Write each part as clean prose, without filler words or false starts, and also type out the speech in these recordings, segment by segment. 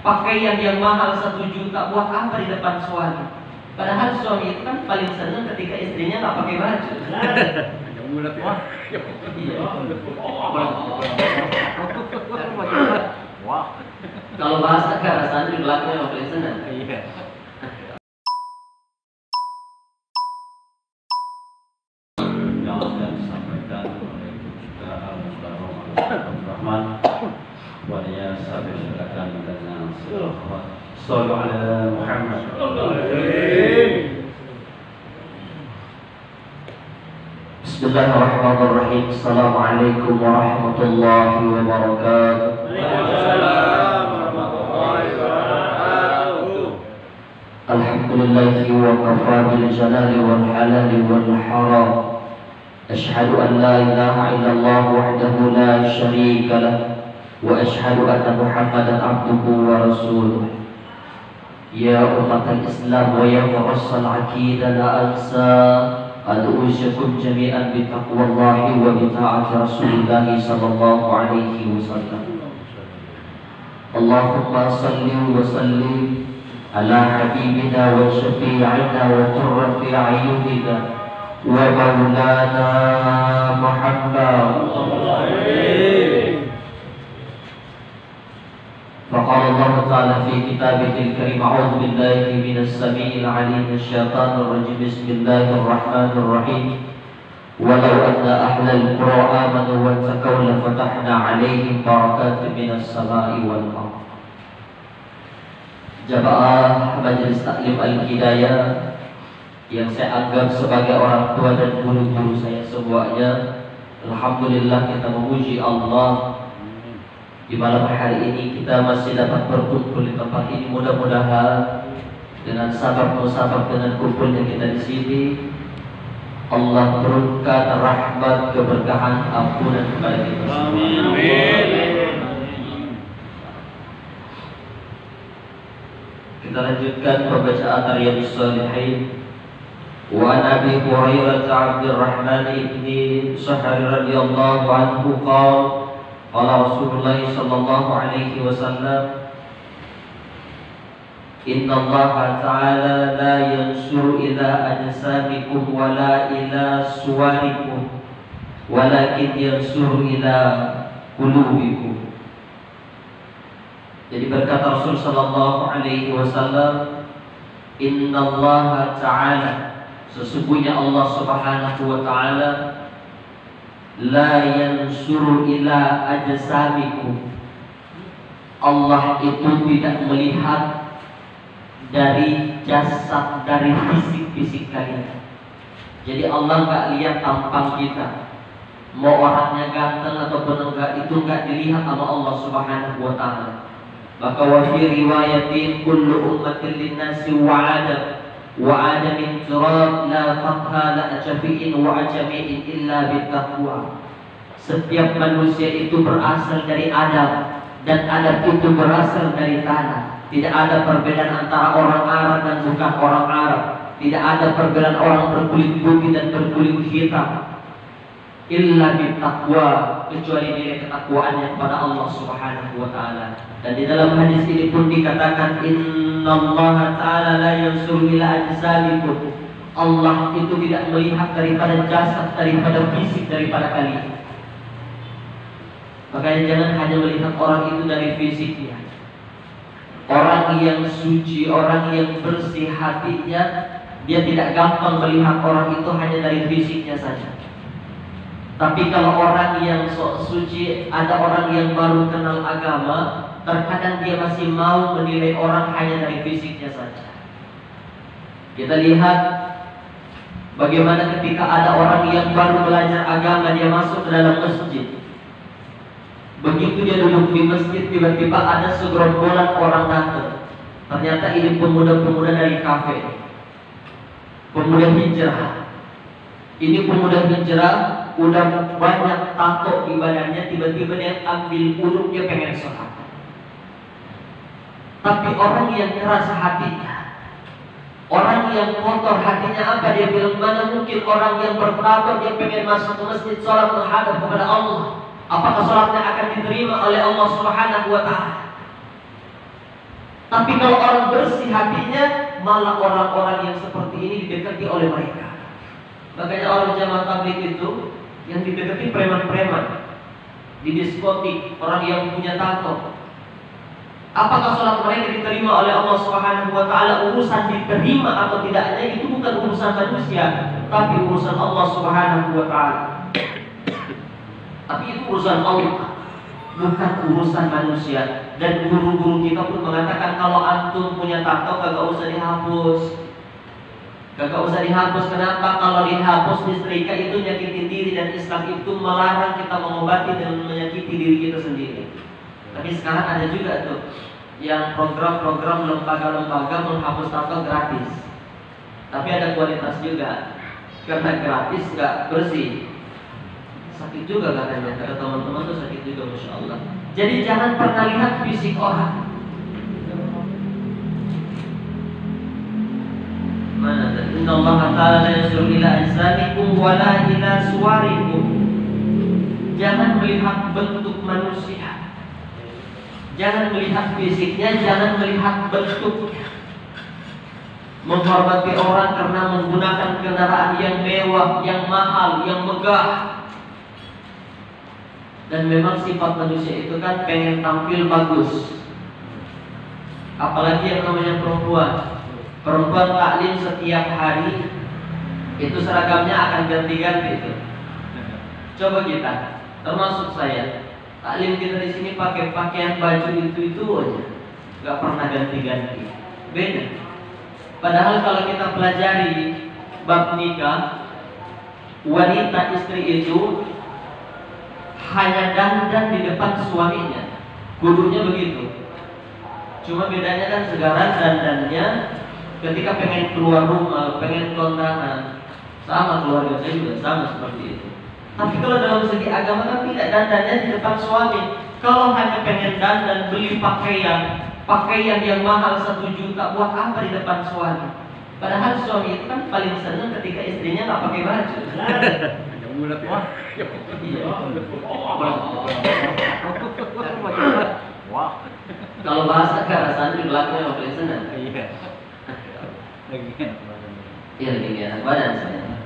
pakaian yang mahal 1 juta, buat apa di depan suami? Padahal suami itu kan paling senang ketika istrinya nggak pakai baju. Wah. Kalau bahasa kerasan di belakangnya paling senang. Yang disampaikan oleh saudara Rahman, kepadanya saya silakan dengan selawat. Sallu ala Muhammad. Bismillahirrahmanirrahim. Assalamualaikum warahmatullahi wabarakatuh. Waalaikumsalam warahmatullahi wabarakatuh. Alhamdulillahi wa kafa bil jalali wal halali wal haram. Ashhadu an la ilaha illallah wahdahu la syarika lah wa ashhadu anna Muhammadan abduhu wa rasuluh. Ya umatal Islam wa ya murassal aqidah la ansa ad'usyukum jami'an bi taqwallahi wa bi ta'ati Rasulillah sallallahu alaihi wasallam. Allahumma salli wa sallim ala habibina wa syafi'ina wa qurrati a'yunina wa maulana Muhammad. فقال الله تعالى في كتابه الكريم أعوذ بالله من السميع العليم من الشيطان الرجيم بسم الله الرحمن الرحيم ولو أن أهل القرى آمنوا واتقوا لفتحنا عليهم بركات من السماء والأرض. Jamaah Majelis Taklim Al-Hidayah yang saya anggap sebagai orang tua dan guru-guru saya semuanya, alhamdulillah kita memuji Allah. Di malam hari ini kita masih dapat berkumpul di tempat ini. Mudah-mudahan dengan sabar dengan kumpulnya kita di sini, Allah turunkan rahmat, keberkahan, ampunan kepada kita semua. Amin. Kita lanjutkan pembacaan Riyadhus Shalihin. Wa Nabi Hurairah Abdurrahman ibni Sahar radhiyallahu anhu qala qala Rasulullah sallallahu alaihi wasallam, Inna Allah ta'ala la yansuru ila ajsamikum wa la ila suwarikum walakin yansuru ila qulubikum. Jadi berkata Rasul sallallahu alaihi wasallam, Inna Allah ta'ala, sesungguhnya Allah subhanahu wa ta'ala, la yansuru ila ajsamikum, Allah itu tidak melihat dari jasad, dari fisik kalian. Jadi Allah nggak lihat tampang kita, mau orangnya ganteng ataupun enggak, itu nggak dilihat sama Allah subhanahu wa ta'ala. Maka wa fi riwayatin kullu ummatin linnasi wa'ada min turab la faqha la ajafi'in wa ajami'in illa bitaqwa. Setiap manusia itu berasal dari Adam, dan Adam itu berasal dari tanah. Tidak ada perbedaan antara orang Arab dan bukan orang Arab. Tidak ada perbedaan orang berkulit putih dan berkulit hitam, illa bitaqwa, kecuali nilai ketakwaannya kepada Allah subhanahu wa ta'ala. Dan di dalam hadis ini pun dikatakan, Inna Allah ta'ala la yansuru ila ajsamikum, Allah itu tidak melihat daripada jasad, daripada fisik, daripada kalian. Makanya jangan hanya melihat orang itu dari fisiknya. Orang yang suci, orang yang bersih hatinya, dia tidak gampang melihat orang itu hanya dari fisiknya saja. Tapi kalau orang yang sok suci, ada orang yang baru kenal agama, terkadang dia masih mau menilai orang hanya dari fisiknya saja. Kita lihat bagaimana ketika ada orang yang baru belajar agama, dia masuk ke dalam masjid. Begitu dia duduk di masjid, tiba-tiba ada segerombolan orang datang. Ternyata ini pemuda-pemuda dari kafe, pemuda hijrah. Ini pemuda hijrah udah banyak tato di badannya, tiba-tiba dia ambil uduk, dia pengen sholat. Tapi orang yang keras hatinya, orang yang kotor hatinya, apa dia bilang? Mana mungkin orang yang bertato dia pengen masuk ke masjid sholat menghadap kepada Allah? Apakah sholatnya akan diterima oleh Allah subhanahu wa ta'ala? Tapi kalau orang bersih hatinya, malah orang-orang yang seperti ini didekati oleh mereka. Makanya orang jamaah tabligh itu yang didekati preman-preman di diskotik, orang yang punya tato. Apakah sholat mereka diterima oleh Allah Subhanahu wa taala? Urusan diterima atau tidaknya itu bukan urusan manusia, tapi urusan Allah Subhanahu wa taala. Tapi itu urusan Allah, bukan urusan manusia. Dan guru-guru kita pun mengatakan kalau antum punya tato kagak usah dihapus. Kagak usah dihapus. Kenapa? Kalau dihapus disetrika itu nyakitin diri, dan Islam itu melarang kita mengobati dan menyakiti diri kita sendiri. Tapi sekarang ada juga tuh yang program-program lembaga-lembaga menghapus tato gratis. Tapi ada kualitas juga, karena gratis nggak bersih. Sakit juga katanya, kata teman-teman tuh sakit juga, masya Allah. Jadi jangan pernah lihat fisik orang. Mana? Inna Allah Ta'ala la yanzuru ila ajsamikum wala ila suwarikum. Jangan melihat bentuk manusia, jangan melihat fisiknya, jangan melihat bentuknya. Menghormati orang karena menggunakan kendaraan yang mewah, yang mahal, yang megah. Dan memang sifat manusia itu kan pengen tampil bagus. Apalagi yang namanya perempuan. Perempuan taklim setiap hari itu seragamnya akan ganti-ganti itu. Coba kita, termasuk saya, taklim kita di sini pakai pakaian baju itu aja, nggak pernah ganti-ganti. Beda. Padahal kalau kita pelajari bab nikah, wanita istri itu hanya dandan di depan suaminya, kudunya begitu. Cuma bedanya kan sekarang dandannya ketika pengen keluar rumah, pengen kondangan, sama keluarga saya juga sama seperti itu. Tapi kalau dalam segi agama kan tidak, dandannya di depan suami. Kalau hanya pengen dandan, beli pakaian yang mahal 1 juta, buat apa di depan suami? Padahal suami itu kan paling senang ketika istrinya nggak pakai baju. Iya. Wah. Kalau bahasa ke arah santri belakangnya yang paling senang. Iya. Iya, lagi enak badan saya.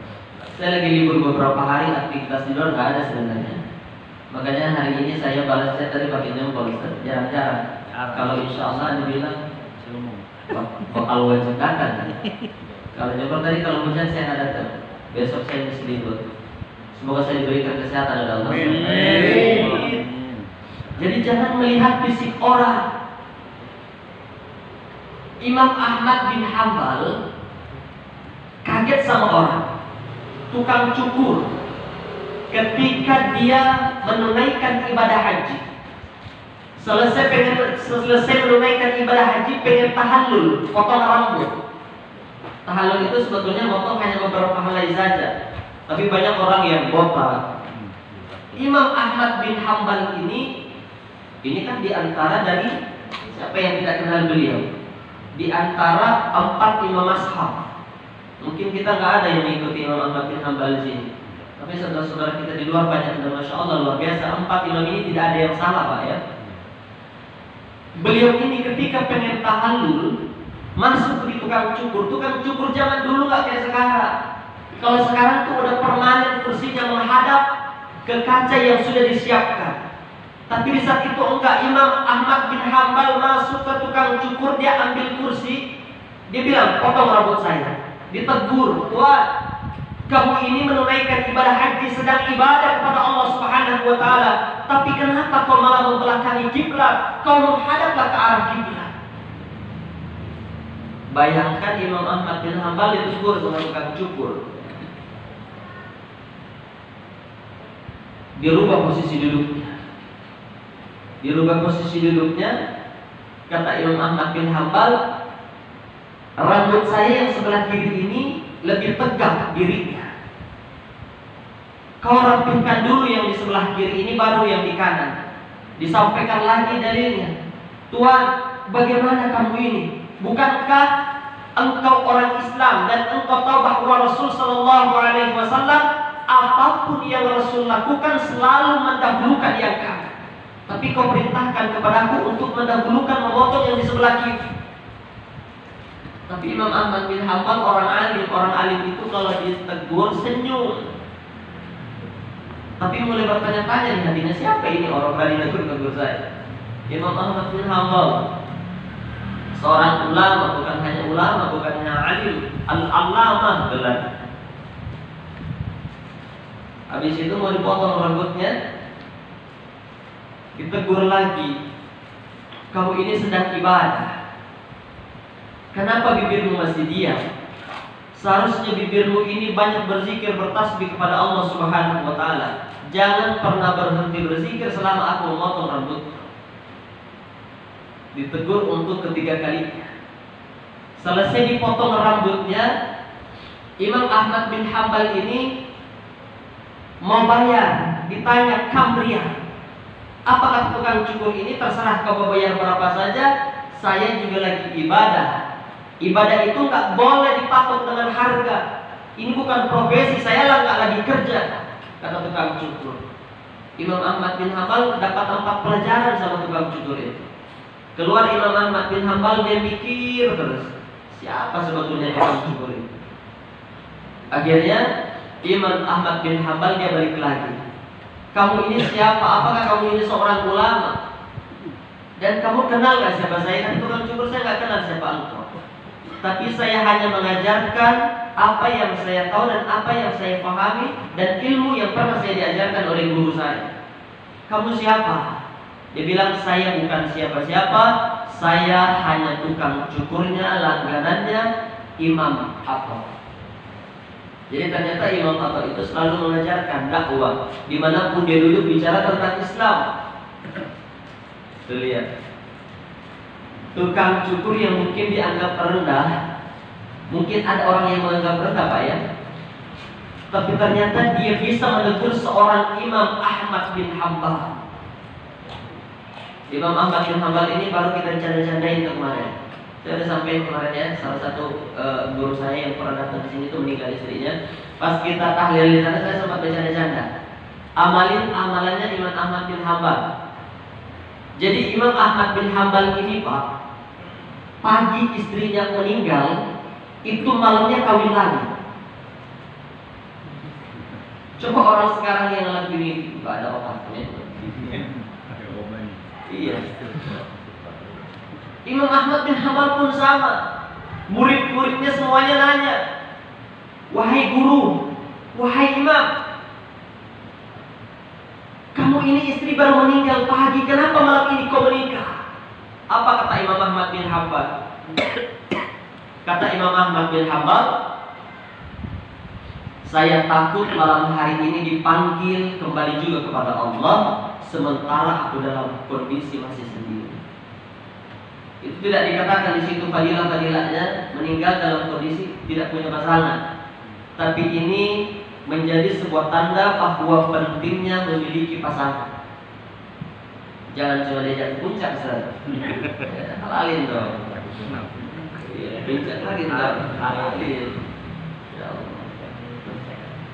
Saya lagi libur beberapa hari, aktivitas di luar nggak ada sebenarnya. Makanya hari ini saya balas chat tadi pakai jempol, jarang-jarang. Kalau insya Allah dibilang bakal wajib datang. Kalau jempol tadi kalau hujan saya nggak datang. Besok saya mesti libur. Semoga saya diberikan kesehatan oleh Allah. Amin. Jadi jangan melihat fisik orang. Imam Ahmad bin Hambal kaget sama orang tukang cukur ketika dia menunaikan ibadah haji. Selesai menunaikan ibadah haji, pengen tahallul, potong rambut. Tahallul itu sebetulnya potong hanya beberapa helai saja, tapi banyak orang yang botak. Imam Ahmad bin Hambal ini kan diantara dari siapa yang tidak kenal beliau? Di antara 4 imam mazhab. Mungkin kita nggak ada yang mengikuti Imam Ahmad bin Hambal di sini. Tapi saudara-saudara kita di luar banyak, dan masya Allah luar biasa. 4 imam ini tidak ada yang salah, Pak ya. Beliau ini ketika pengen tahallul masuk di tukang cukur zaman dulu nggak kayak sekarang. Kalau sekarang tuh udah permanen kursinya menghadap ke kaca yang sudah disiapkan. Tapi di saat itu enggak. Imam Ahmad bin Hambal masuk ke tukang cukur, dia ambil kursi, dia bilang, potong rambut saya. Ditegur, Tuhan, kamu ini menunaikan ibadah haji, sedang ibadah kepada Allah Subhanahu wa taala, tapi kenapa kau malah membelakangi kiblat? Kau menghadaplah ke arah kiblat. Bayangkan Imam Ahmad bin Hambal ditegur sama tukang cukur. Dirubah posisi duduknya. Kata Imam Ahmad bin Hambal, rambut saya yang sebelah kiri ini lebih tegak dirinya. Kau rapihkan dulu yang di sebelah kiri ini, baru yang di kanan. Disampaikan lagi dalilnya. Tuhan, bagaimana kamu ini? Bukankah engkau orang Islam dan engkau tahu bahwa Rasul Shallallahu Alaihi Wasallam apapun yang Rasul lakukan selalu mendahulukan yang kanan. Tapi kau perintahkan kepadaku untuk mendahulukan memotong yang di sebelah kiri. Tapi Imam Ahmad bin Hanbal orang alim itu kalau ditegur senyum. Tapi mulai bertanya-tanya di hatinya, siapa ini orang berani negur saya? Imam Ahmad bin Hanbal, seorang ulama, bukan hanya ulama, bukan hanya alim, al-allamah gelar. Habis itu mau dipotong rambutnya, ditegur lagi, kamu ini sedang ibadah, kenapa bibirmu masih diam? Seharusnya bibirmu ini banyak berzikir, bertasbih kepada Allah Subhanahu wa Ta'ala. Jangan pernah berhenti berzikir selama aku memotong rambutmu. Ditegur untuk ketiga kalinya. Selesai dipotong rambutnya, Imam Ahmad bin Hanbal ini mau bayar. Ditanya, kamriyah, apa kata tukang cukur ini? Terserah kau bayar berapa saja, saya juga lagi ibadah. Ibadah itu nggak boleh dipatok dengan harga. Ini bukan profesi, saya lah nggak lagi kerja, kata tukang cukur. Imam Ahmad bin Hanbal dapat 4 pelajaran sama tukang cukur itu. Keluar Imam Ahmad bin Hanbal, dia mikir terus, siapa sebetulnya tukang cukur itu? Akhirnya Imam Ahmad bin Hanbal dia balik lagi. Kamu ini siapa? Apakah kamu ini seorang ulama? Dan kamu kenal gak siapa saya? Kan tukang cukur saya nggak kenal siapa engkau. Tapi saya hanya mengajarkan apa yang saya tahu dan apa yang saya pahami dan ilmu yang pernah saya diajarkan oleh guru saya. Kamu siapa? Dia bilang, saya bukan siapa-siapa, saya hanya tukang cukurnya, langganannya Imam Atta. Jadi ternyata Imam Atta itu selalu mengajarkan dakwah dimanapun dia duduk, bicara tentang Islam. Tuh lihat, tukang cukur yang mungkin dianggap rendah, mungkin ada orang yang menganggap rendah Pak ya, tapi ternyata dia bisa menegur seorang Imam Ahmad bin Hanbal. Imam Ahmad bin Hanbal ini baru kita canda-candain kemarin. Saya sudah sampaikan kemarin ya, salah satu guru saya yang pernah datang ke sini itu meninggal istrinya. Pas kita tahlil di sana saya sempat bercanda-canda. Amalin amalannya Imam Ahmad bin Hanbal. Jadi Imam Ahmad bin Hanbal ini Pak, pagi istrinya meninggal, itu malamnya kawin lagi. Coba orang sekarang yang lagi ini nggak ada obatnya. Iya. Imam Ahmad bin Hanbal pun sama. Murid-muridnya semuanya nanya, wahai guru, wahai imam, kamu ini istri baru meninggal pagi, kenapa malam ini kau menikah? Apa kata Imam Ahmad bin Hanbal? Kata Imam Ahmad bin Hanbal, saya takut malam hari ini dipanggil kembali juga kepada Allah, sementara aku dalam kondisi masih sendiri. Itu tidak dikatakan di situ fadilah-fadilahnya meninggal dalam kondisi tidak punya pasangan. Tapi ini menjadi sebuah tanda bahwa pentingnya memiliki pasangan. Jangan cuma diajak ke puncak saja. Halalin dong. Puncak lagi dong. Halalin. Ya Allah.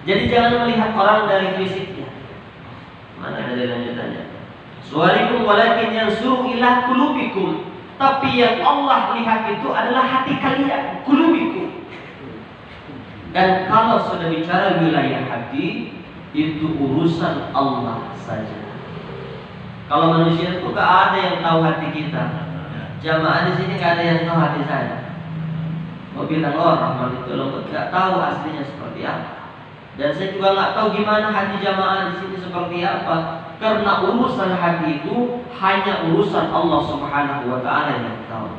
Jadi jangan melihat orang dari fisiknya. Mana ada lanjutannya? Suarikum walakin yansuru ila qulubikum. Tapi yang Allah lihat itu adalah hati kalian, qulubikum. Dan kalau sudah bicara wilayah hati, itu urusan Allah saja. Kalau manusia itu gak ada yang tahu hati kita. Jamaah di sini gak ada yang tahu hati saya. Mau bilang Rahman itu lembut, gak tahu aslinya seperti apa. Dan saya juga gak tahu gimana hati jamaah di sini seperti apa. Karena urusan hati itu hanya urusan Allah Subhanahu wa Ta'ala yang tahu.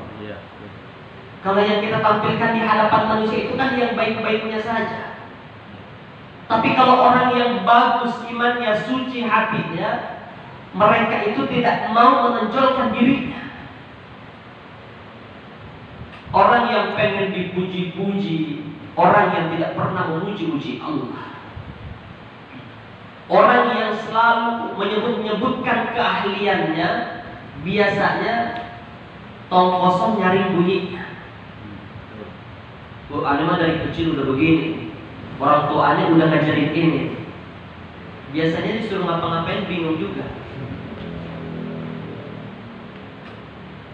Kalau yang kita tampilkan di hadapan manusia itu kan yang baik-baiknya saja. Tapi kalau orang yang bagus imannya, suci hatinya, mereka itu tidak mau menonjolkan dirinya. Orang yang pengen dipuji-puji, orang yang tidak pernah memuji-puji Allah. Orang yang selalu menyebut-nyebutkan keahliannya, biasanya tong kosong nyari bunyinya. Oh, ane mah dari kecil udah begini, orang tuanya udah ngajarin ini. Biasanya disuruh ngapa-ngapain bingung juga.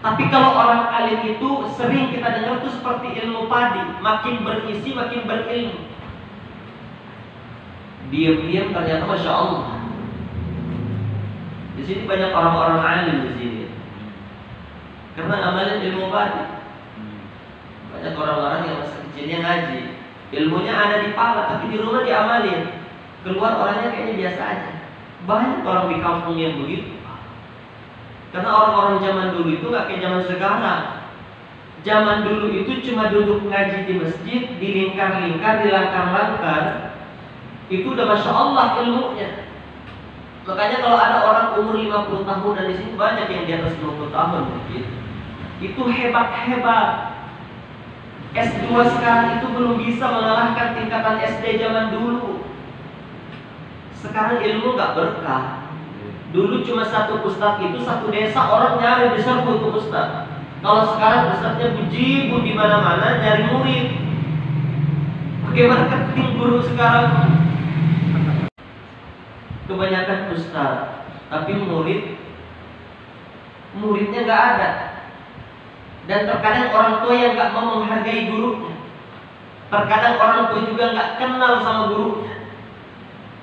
Tapi kalau orang alim itu sering kita dengar itu seperti ilmu padi, makin berisi makin berilmu. Diam-diam ternyata masya Allah. Di sini banyak orang-orang alim di sini. Karena amalin ilmu padi. Banyak orang-orang yang masa kecilnya ngaji, ilmunya ada di pala, tapi di rumah diamalin. Keluar orangnya kayaknya biasa aja. Banyak orang di kampung yang begitu. Karena orang-orang zaman dulu itu nggak kayak zaman sekarang. Zaman dulu itu cuma duduk ngaji di masjid, dilingkar-lingkar, dilangkar-langkar. Itu udah masya Allah ilmunya. Makanya kalau ada orang umur 50 tahun dan di sini banyak yang di atas 20 tahun begitu. Itu hebat-hebat. S2 sekarang itu belum bisa mengalahkan tingkatan SD zaman dulu. Sekarang ilmu nggak berkah. Dulu cuma satu ustadz itu satu desa orang nyari diserbu untuk ustadz. Kalau sekarang ustadznya bujibu di mana-mana nyari murid. Bagaimana marketing guru sekarang? Kebanyakan ustadz, tapi muridnya nggak ada. Dan terkadang orang tua yang nggak mau menghargai gurunya. Terkadang orang tua juga nggak kenal sama gurunya.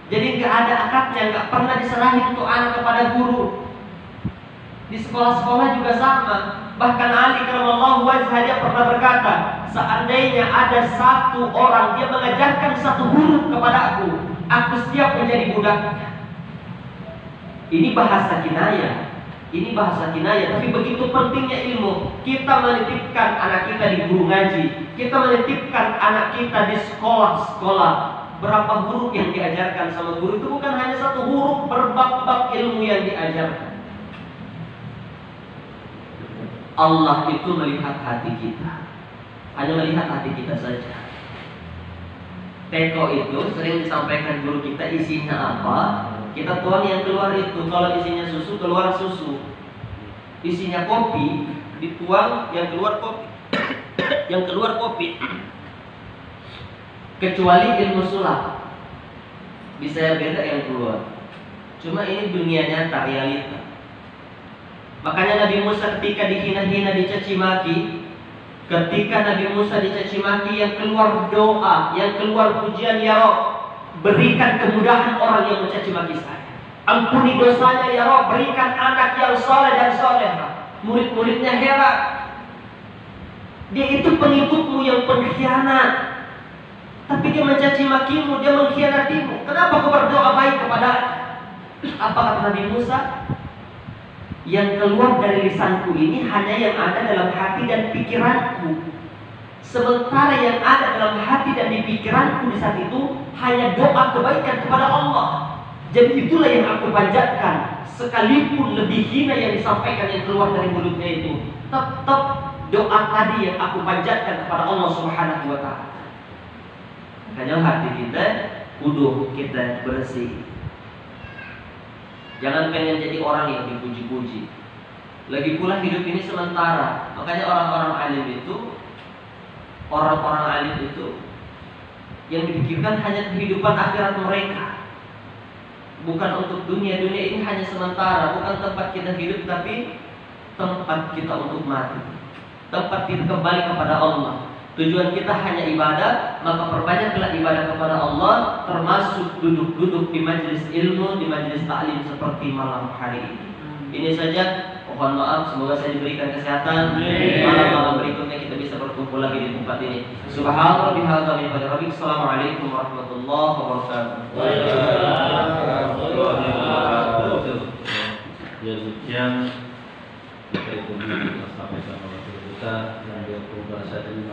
Jadi nggak ada akadnya, nggak pernah diserahin untuk anak kepada guru. Di sekolah-sekolah juga sama. Bahkan Ali karramallahu wajhah dia pernah berkata, seandainya ada satu orang dia mengajarkan satu huruf kepada aku siap menjadi budaknya. Ini bahasa kinayah. Ini bahasa kinayah, tapi begitu pentingnya ilmu. Kita menitipkan anak kita di guru ngaji, kita menitipkan anak kita di sekolah-sekolah. Berapa huruf yang diajarkan sama guru itu bukan hanya satu huruf, berbab-bab ilmu yang diajarkan. Allah itu melihat hati kita, hanya melihat hati kita saja. Teko itu sering disampaikan guru kita isinya apa, kita tuang yang keluar itu. Kalau isinya susu, keluar susu. Isinya kopi, dituang yang keluar kopi. Yang keluar kopi. Kecuali ilmu sulap, bisa beda yang keluar. Cuma ini dunia nyata, realita. Makanya Nabi Musa ketika dihina-hina, dicaci maki, ketika Nabi Musa dicaci maki, yang keluar doa, yang keluar pujian, ya Rob, berikan kemudahan orang yang mencaci maki saya. Ampuni dosanya ya Rob, berikan anak yang soleh dan soleha. Murid-muridnya heran. Dia itu pengikutmu yang pengkhianat, tapi dia mencaci makimu, dia mengkhianatimu. Kenapa kau berdoa baik kepada? Apa kata Nabi Musa? Yang keluar dari lisanku ini hanya yang ada dalam hati dan pikiranku. Sementara yang ada dalam hati dan di pikiranku di saat itu hanya doa kebaikan kepada Allah. Jadi itulah yang aku panjatkan. Sekalipun lebih hina yang disampaikan yang keluar dari mulutnya itu, tetap doa tadi yang aku panjatkan kepada Allah Subhanahu wa ta'ala. Makanya hati kita kudu kita bersih. Jangan pengen jadi orang yang dipuji-puji. Lagi pula hidup ini sementara. Makanya orang-orang alim itu yang dipikirkan hanya kehidupan akhirat mereka, bukan untuk dunia. Dunia ini hanya sementara, bukan tempat kita hidup, tapi tempat kita untuk mati, tempat kita kembali kepada Allah. Tujuan kita hanya ibadah, maka perbanyaklah ibadah kepada Allah, termasuk duduk-duduk di majelis ilmu, di majelis ta'lim seperti malam hari ini. Ini saja, mohon maaf, semoga saya diberikan kesehatan. Malam-malam berikutnya kita bisa berkumpul lagi di tempat ini. Subhanallah bihadza min fadli rabbik. Assalamualaikum warahmatullahi wabarakatuh. Ya, sekian kita itu sampai sama kita yang berkumpul saat ini.